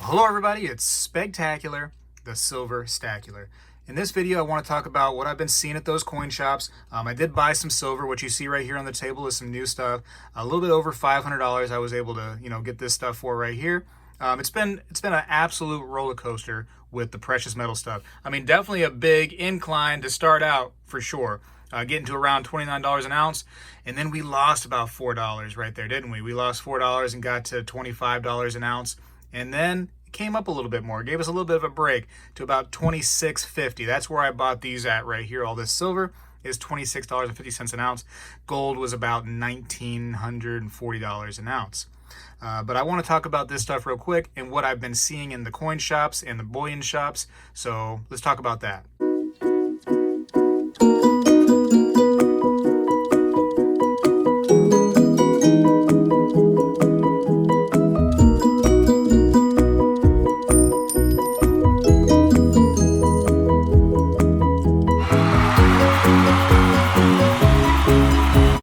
Hello everybody, it's Spegtacular, the Silver Stacular. In this video I want to talk about what I've been seeing at those coin shops. I did buy some silver. What you see right here on the table is some new stuff. A little bit over $500 I was able to get this stuff for right here. It's been an absolute roller coaster with the precious metal stuff. I mean, definitely a big incline to start out for sure. Getting to around $29 an ounce, and then we lost about $4 right there, didn't we? We lost $4 and got to $25 an ounce, and then it came up a little bit more. It gave us a little bit of a break to about $26.50. That's where I bought these at right here. All this silver is $26.50 an ounce. Gold was about $1,940 an ounce. But I want to talk about this stuff real quick and what I've been seeing in the coin shops and the bullion shops. So let's talk about that.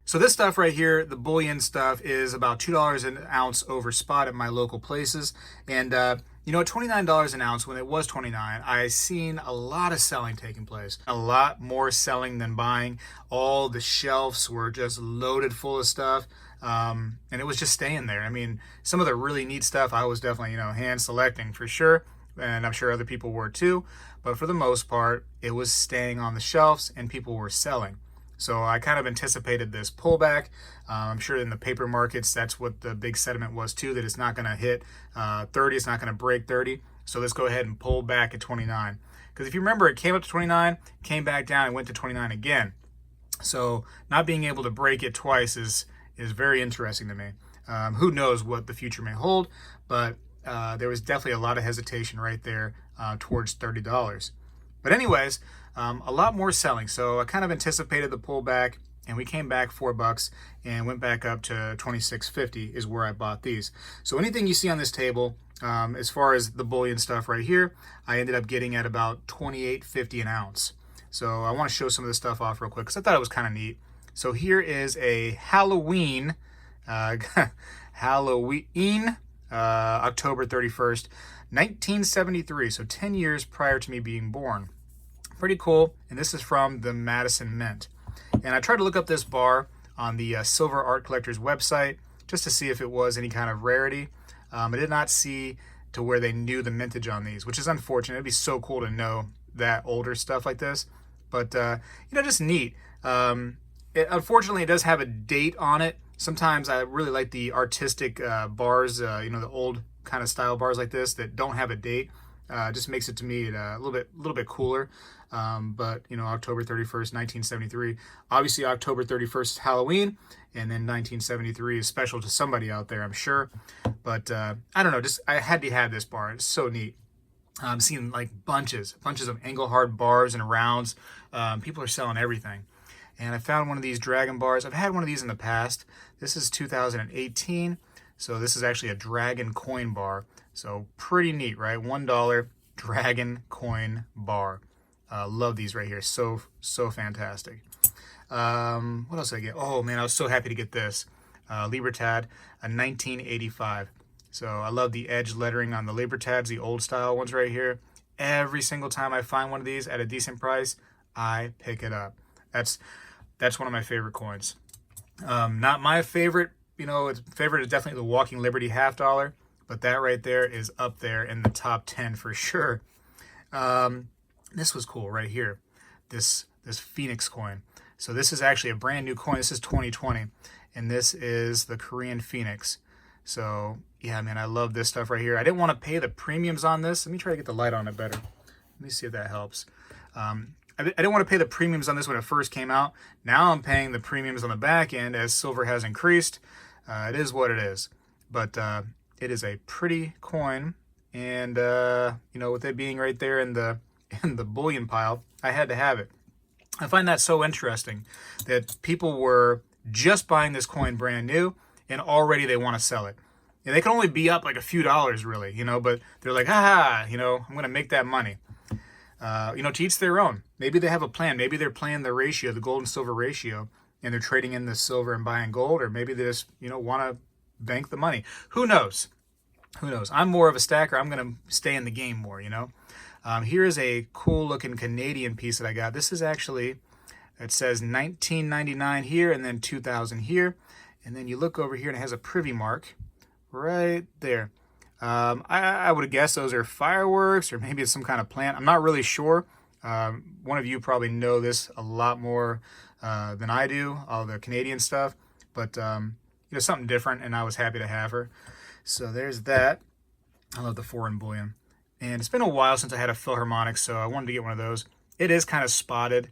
So this stuff right here, the bullion stuff, is about $2 an ounce over spot at my local places. And at $29 an ounce, when it was $29, I seen a lot of selling taking place. A lot more selling than buying. All the shelves were just loaded full of stuff. And it was just staying there. I mean, some of the really neat stuff I was definitely, hand selecting for sure. And I'm sure other people were too. But for the most part, it was staying on the shelves and people were selling. So I kind of anticipated this pullback. I'm sure in the paper markets, that's what the big sentiment was too, that it's not going to hit 30, it's not going to break 30. So let's go ahead and pull back at 29. Because if you remember, it came up to 29, came back down, and went to 29 again. So not being able to break it twice is very interesting to me. Who knows what the future may hold, but there was definitely a lot of hesitation right there towards $30. But anyways, a lot more selling. So I kind of anticipated the pullback, and we came back $4 and went back up to $26.50 is where I bought these. So anything you see on this table, as far as the bullion stuff right here, I ended up getting at about $28.50 an ounce. So I want to show some of this stuff off real quick because I thought it was kind of neat. So here is a Halloween, October 31st, 1973. So 10 years prior to me being born. Pretty cool. And this is from the Madison Mint. And I tried to look up this bar on the Silver Art Collector's website just to see if it was any kind of rarity. I did not see to where they knew the mintage on these, which is unfortunate. It'd be so cool to know that older stuff like this. But, just neat. Unfortunately, it does have a date on it. Sometimes I really like the artistic bars, the old kind of style bars like this that don't have a date. Just makes it to me a little bit cooler. But October 31st, 1973. Obviously, October 31st is Halloween, and then 1973 is special to somebody out there, I'm sure. But I don't know. I had to have this bar. It's so neat. I'm seeing like bunches of Engelhard bars and rounds. People are selling everything. And I found one of these dragon bars. I've had one of these in the past. This is 2018. So this is actually a dragon coin bar. So pretty neat, right? $1 dragon coin bar. Love these right here. So fantastic. What else did I get? Oh man, I was so happy to get this. Libertad, a 1985. So I love the edge lettering on the Libertads, the old style ones right here. Every single time I find one of these at a decent price, I pick it up. That's one of my favorite coins. Not my favorite. Favorite is definitely the Walking Liberty $50, but that right there is up there in the top 10 for sure. This was cool right here. This Phoenix coin. So this is actually a brand new coin. This is 2020, and this is the Korean Phoenix. So yeah, man, I love this stuff right here. I didn't want to pay the premiums on this. Let me try to get the light on it better. Let me see if that helps. I didn't want to pay the premiums on this when it first came out. Now I'm paying the premiums on the back end as silver has increased. It is what it is. But it is a pretty coin. And, with it being right there in the bullion pile, I had to have it. I find that so interesting that people were just buying this coin brand new and already they want to sell it. And they can only be up like a few dollars really, but they're like, I'm going to make that money. To each their own. Maybe they have a plan. Maybe they're playing the ratio, the gold and silver ratio, and they're trading in the silver and buying gold, or maybe they just, want to bank the money. Who knows? Who knows? I'm more of a stacker. I'm going to stay in the game more, you know. Here is a cool looking Canadian piece that I got. This is actually, it says 1999 here and then 2000 here. And then you look over here and it has a privy mark right there. I would guess those are fireworks or maybe it's some kind of plant. I'm not really sure. One of you probably know this a lot more than I do, all the Canadian stuff. But, you know, something different, and I was happy to have her. So there's that. I love the foreign bullion. And it's been a while since I had a Philharmonic, so I wanted to get one of those. It is kind of spotted.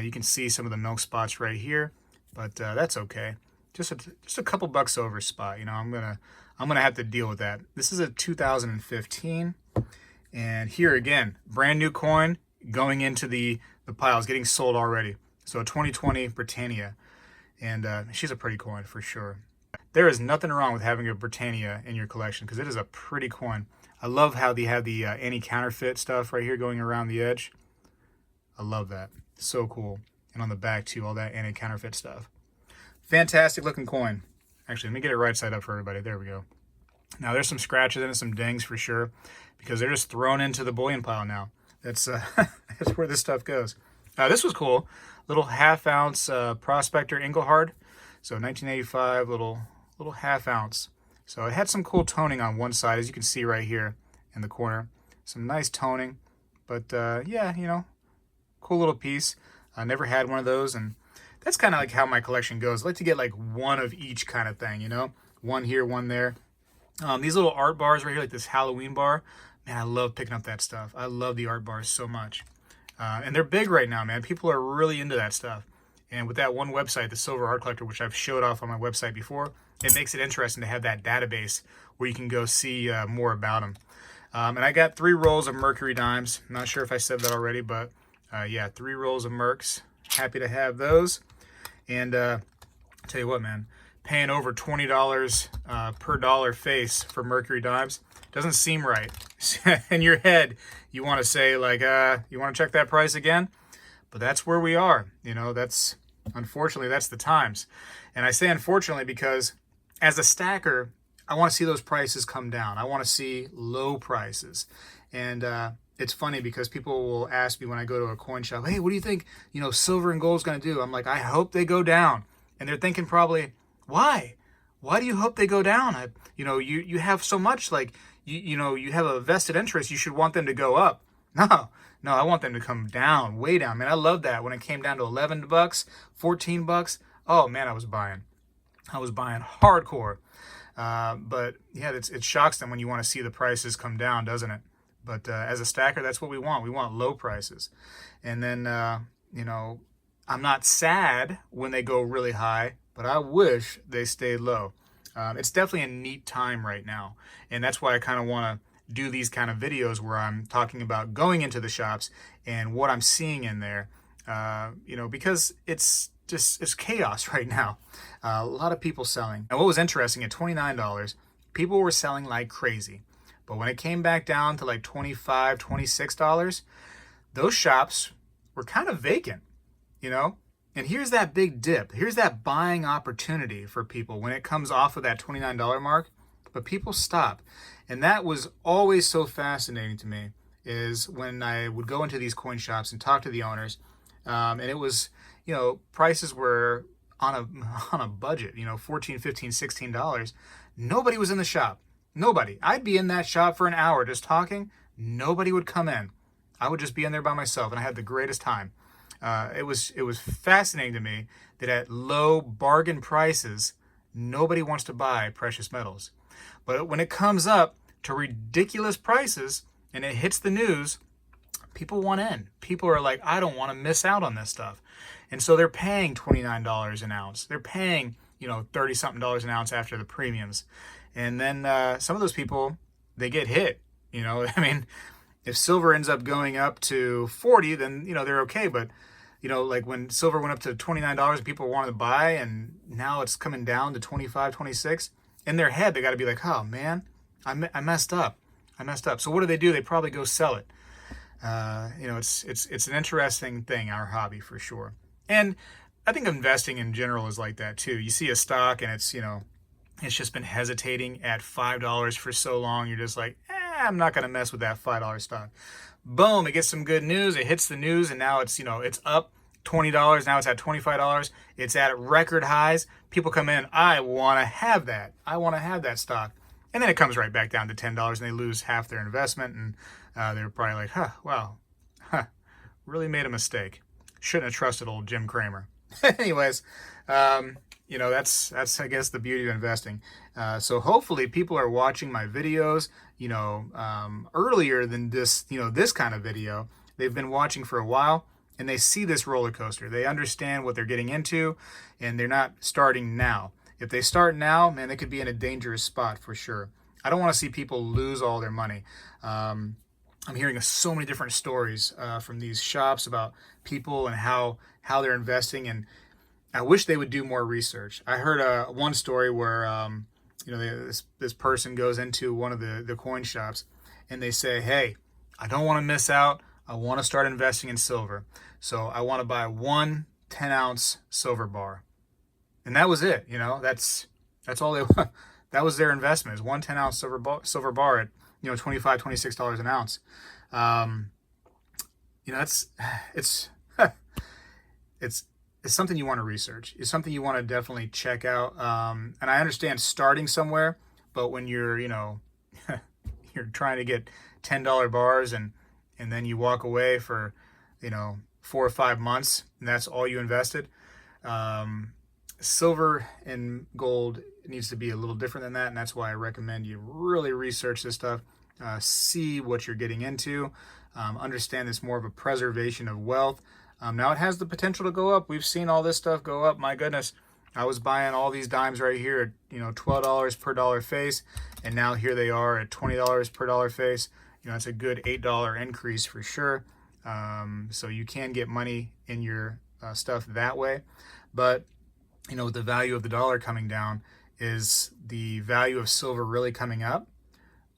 You can see some of the milk spots right here, but that's okay. Just a couple bucks over spot. You know, I'm gonna have to deal with that. This is a 2015, and here again, brand new coin going into the piles, getting sold already. So a 2020 Britannia, and she's a pretty coin for sure. There is nothing wrong with having a Britannia in your collection because it is a pretty coin. I love how they have the anti-counterfeit stuff right here going around the edge. I love that. So cool. And on the back too, all that anti-counterfeit stuff. Fantastic looking coin. Actually, let me get it right side up for everybody. There we go. Now there's some scratches in it, some dings for sure, because they're just thrown into the bullion pile now. That's that's where this stuff goes. This was cool. Little half-ounce Prospector Engelhard. So 1985, little half-ounce. So it had some cool toning on one side, as you can see right here in the corner. Some nice toning. But yeah, you know, cool little piece. I never had one of those, and that's kind of like how my collection goes. I like to get like one of each kind of thing, you know? One here, one there. These little art bars right here, like this Halloween bar. Man, I love picking up that stuff. I love the art bars so much. And they're big right now, man. People are really into that stuff. And with that one website, the Silver Art Collector, which I've showed off on my website before, it makes it interesting to have that database where you can go see more about them. And I got 3 rolls of Mercury dimes. I'm not sure if I said that already, but yeah, 3 rolls of Mercs. Happy to have those. And tell you what, man, paying over $20 per dollar face for Mercury dimes doesn't seem right. In your head, you want to say, like, you want to check that price again? But that's where we are. You know, that's, unfortunately, that's the times. And I say unfortunately because as a stacker, I want to see those prices come down. I want to see low prices. And it's funny because people will ask me when I go to a coin shop, hey, what do you think, you know, silver and gold's going to do? I'm like, I hope they go down. And they're thinking probably, why? Why do you hope they go down? You know, you have so much, like, you know, you have a vested interest. You should want them to go up. No, I want them to come down, way down. Man, I love that. When it came down to 11 bucks, 14 bucks, oh man, I was buying hardcore. But yeah, it shocks them when you want to see the prices come down, doesn't it? But as a stacker, that's what we want. We want low prices. And then, you know, I'm not sad when they go really high, but I wish they stayed low. It's definitely a neat time right now. And that's why I kind of want to do these kind of videos where I'm talking about going into the shops and what I'm seeing in there, you know, because it's chaos right now. A lot of people selling. And what was interesting, at $29, people were selling like crazy. But when it came back down to like $25, $26, those shops were kind of vacant, you know? And here's that big dip. Here's that buying opportunity for people when it comes off of that $29 mark. But people stop. And that was always so fascinating to me, is when I would go into these coin shops and talk to the owners. And it was, you know, prices were on a budget, you know, $14, $15, $16. Nobody was in the shop. Nobody. I'd be in that shop for an hour just talking. Nobody would come in. I would just be in there by myself, and I had the greatest time. It was fascinating to me that at low bargain prices, nobody wants to buy precious metals. But when it comes up to ridiculous prices and it hits the news, people want in. People are like, I don't want to miss out on this stuff. And so they're paying $29 an ounce. They're paying, you know, $30-something an ounce after the premiums. And then some of those people, they get hit. You know, I mean, if silver ends up going up to 40, then, you know, they're okay. But, you know, like when silver went up to $29 and people wanted to buy, and now it's coming down to 25, 26, in their head, they got to be like, oh man, I messed up. So what do? They probably go sell it. You know, it's an interesting thing, our hobby, for sure. And I think investing in general is like that too. You see a stock and it's, you know, It's just been hesitating at $5 for so long. You're just like, I'm not going to mess with that $5 stock. Boom, it gets some good news. It hits the news, and now it's, it's up $20. Now it's at $25. It's at record highs. People come in, I want to have that. I want to have that stock. And then it comes right back down to $10, and they lose half their investment. And they're probably like, wow, really made a mistake. Shouldn't have trusted old Jim Cramer. Anyways, that's I guess the beauty of investing. So hopefully people are watching my videos, earlier than this, this kind of video. They've been watching for a while, and they see this roller coaster. They understand what they're getting into, and they're not starting now. If they start now, man, they could be in a dangerous spot for sure. I don't want to see people lose all their money. I'm hearing so many different stories from these shops about people and how they're investing, and I wish they would do more research. I heard one story where this person goes into one of the coin shops, and they say, hey, I don't want to miss out. I want to start investing in silver. So I want to buy one 10-ounce silver bar. And that was it. That's all they want. That was their investment, is one 10-ounce silver bar at $25, $26 an ounce. It's something you want to research. It's something you want to definitely check out. And I understand starting somewhere, but when you're you're trying to get $10 bars and then you walk away for 4 or 5 months and that's all you invested. Silver and gold needs to be a little different than that, and that's why I recommend you really research this stuff, see what you're getting into, understand it's more of a preservation of wealth. Now it has the potential to go up. We've seen all this stuff go up. My goodness, I was buying all these dimes right here at $12 per dollar face, and now here they are at $20 per dollar face. It's a good $8 increase for sure. So you can get money in your stuff that way, but with the value of the dollar coming down, is the value of silver really coming up,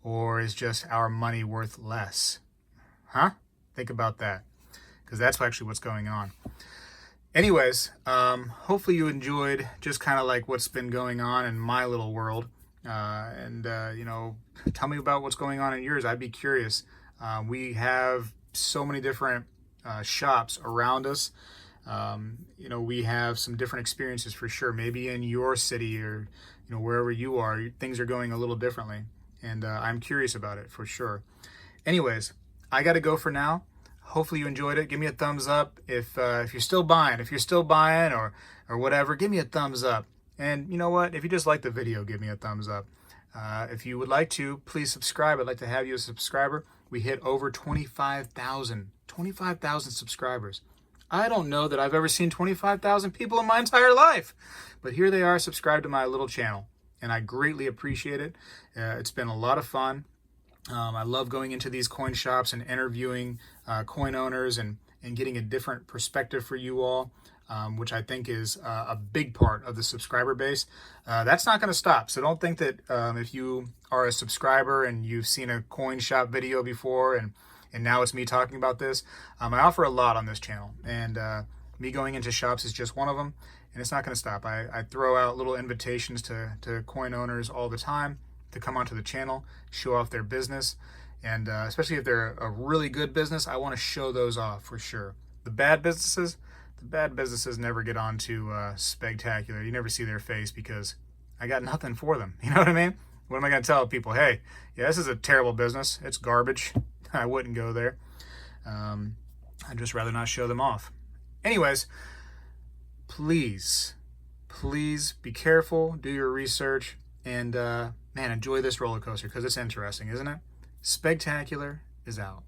or is just our money worth less? Think about that, because that's actually what's going on. Anyways, hopefully you enjoyed just kind of like what's been going on in my little world, and tell me about what's going on in yours. I'd be curious. We have so many different shops around us. We have some different experiences for sure. Maybe in your city or wherever you are, things are going a little differently, and I'm curious about it for sure. Anyways, I got to go for now. Hopefully you enjoyed it. Give me a thumbs up if you're still buying. If you're still buying or whatever, give me a thumbs up. And you know what? If you just like the video, give me a thumbs up. If you would like to, please subscribe. I'd like to have you as a subscriber. We hit over 25,000 subscribers. I don't know that I've ever seen 25,000 people in my entire life, but here they are, subscribed to my little channel, and I greatly appreciate it. It's been a lot of fun. I love going into these coin shops and interviewing coin owners and getting a different perspective for you all, which I think is a big part of the subscriber base. That's not going to stop, so don't think that if you are a subscriber and you've seen a coin shop video before and now it's me talking about this. I offer a lot on this channel, and me going into shops is just one of them, and it's not going to stop. I throw out little invitations to coin owners all the time to come onto the channel, show off their business, and especially if they're a really good business, I want to show those off for sure. The bad businesses never get onto Spegtacular. You never see their face because I got nothing for them. You know what I mean? What am I going to tell people? Hey, yeah, this is a terrible business. It's garbage. I wouldn't go there. I'd just rather not show them off. Anyways, please be careful, do your research, and man, enjoy this roller coaster because it's interesting, isn't it? Spegtacular is out.